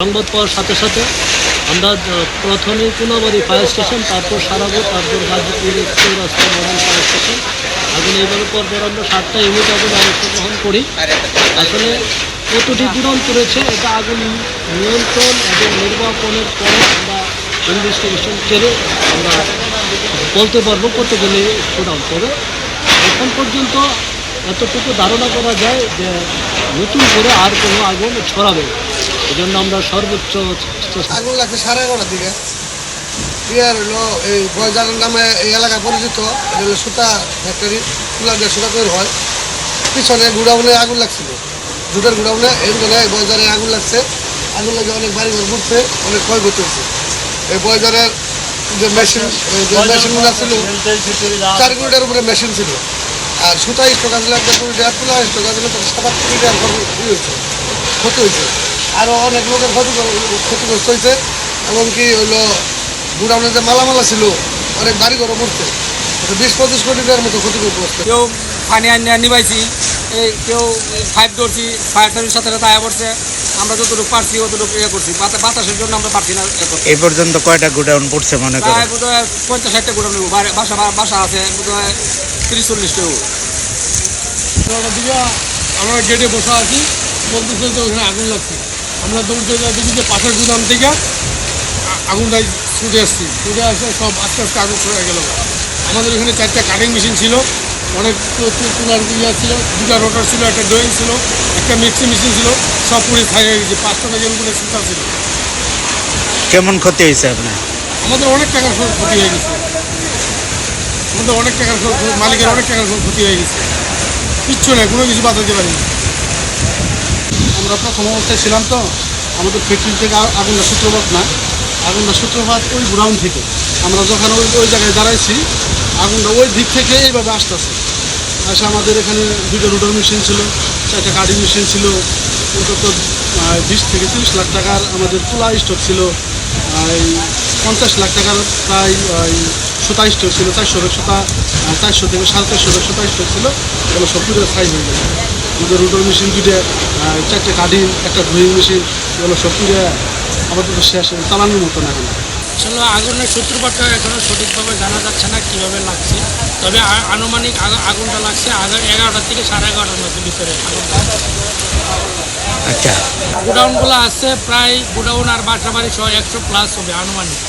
সংবাদ পাওয়ার সাথে সাথে আমরা প্রথমে কোনাবাড়ি ফায়ার স্টেশন, তারপর সারাগো, তারপর গাজীপুর চৌরাস্তা মডার্ন ফায়ার স্টেশন আগুন এইভাবে পরপর আমরা 7টা ইউনিট আগুন অংশগ্রহণ করি। আসলে কতটি গুণন করেছে এটা আগুন নিয়ন্ত্রণ এবং নির্বাপনের পরে আমরা ইনভেস্টিগেশন করে আমরা বলতে পারবো কতগুলি শোডাউন। তবে এখন পর্যন্ত এতটুকু ধারণা করা যায় যে নতুন করে আর কোনো আগুন ছড়াবে, এই জন্য আমরা সর্বোচ্চ আগুন লাগছে 11:30টার দিকে। ইয়ার হলো এই বয়জারের নামে এই এলাকা পরিচিত, এটা হলো সুতা ফ্যাক্টরি, তুলা দিয়ে সুতা তৈরি হয়। পিছনে গুডাউনে আগুন লাগছিল, জুটের গুডাউনে এই জায়গায় বয়জারে আগুন লাগছে। আগুন লাগে অনেক বাড়িঘর ঘুরছে, অনেক ক্ষয়ক্ষতি হচ্ছে। এই বয়জারের যে মেশিনগুলো ছিল 4 কোটির উপরে মেশিন ছিল, আর সুতা স্টক আসলে 1 কোটি টাকা, তুলা স্টক আসলে 7-8 কোটি টাকার ক্ষতি হয়েছে। আরও অনেক লোকের ক্ষতিগ্রস্ত হয়েছে, এমনকি হইলো গুডাউনে যে মালামালা ছিল অনেক বাড়িঘরও পড়ছে, 20-25 কোটি টাকার মতো ক্ষতিগ্রস্ত। কেউ পানি আনিয়ে নিবাইছি, এই কেউ পাইপ ধরছি, ফায়ার সার্ভিস সাথে আয়া পড়ছে। আমরা যতটুকু পারছি অতটুকু ইয়ে করছি, বাতাসের জন্য আমরা পারছি না। এই পর্যন্ত কয়টা গোডাউন পড়ছে মনে করেন? প্রায় বোধহয় 50-60টা গোডাউন নেব, বাসা আছে বোধহয় 30-40টা। দিকে আমরা গেটে বসা আছি, বলতেছে যে ওখানে আগুন লাগছে। আমরা দৌড়তে দেখি যে পাশের গুদাম থেকে আগুনটাই ছুটে আসছি, ছুটে আসে সব আস্তে আস্তে আগুন ছড়ে গেল। আমাদের এখানে 4টা কাটিং মেশিন ছিল, অনেক তুলার ইয়া ছিল, 2টা রোটার ছিল, একটা ড্রয়িং ছিল, একটা মিক্সি মেশিন ছিল, সব পুড়ে খাই হয়ে গেছে। 5টা মেশিনগুলো সুতা ছিল। কেমন ক্ষতি হয়েছে আপনার? আমাদের অনেক টাকার ক্ষতি হয়ে গেছে, আমাদের অনেক টাকার মালিকের অনেক টাকার ক্ষতি হয়ে গেছে। কিচ্ছু নেই, কোনো কিছু বাঁচাতে পারিনি। আমরা প্রথম অবস্থায় ছিলাম তো, আমাদের ফ্যাক্টরি থেকে আগুনটা সূত্রপাত না, আগুনটা সূত্রপাত ওই গ্রাউন্ড থেকে। আমরা যখন ওই জায়গায় দাঁড়াইছি, আগুনটা ওই দিক থেকে এইভাবে আসতেছে। আসে আমাদের এখানে 2টা রোটার মেশিন ছিল, 4টা কাটিং মেশিন ছিল, অন্তত 20 থেকে 30 লাখ টাকার আমাদের তুলা স্টক ছিল, 50 লাখ টাকার প্রায় সুতা স্টক ছিল, 400 ব্যাগ সুতা, 400 থেকে 450 ব্যাগ সুতা স্টক ছিল। এগুলো সব পুরো ছাই হয়ে গেছে। আমাদের রোটার মেশিন 2টা, 4টা কাটিং, একটা ড্রয়িং মেশিন, এগুলো সব পুরো আমাদের শেষ, চালানোর মতো না। এখন আসলে আগুনের সূত্রপাতটা এখনও সঠিকভাবে জানা যাচ্ছে না কীভাবে লাগছে, তবে আনুমানিক আগুনটা লাগছে 11টা থেকে 11:30টার মধ্যে ভিতরে আগুনটা। আচ্ছা, গোডাউনগুলো আছে প্রায়, গোডাউন আর বাসা বাড়ি সহ 100+ হবে আনুমানিক।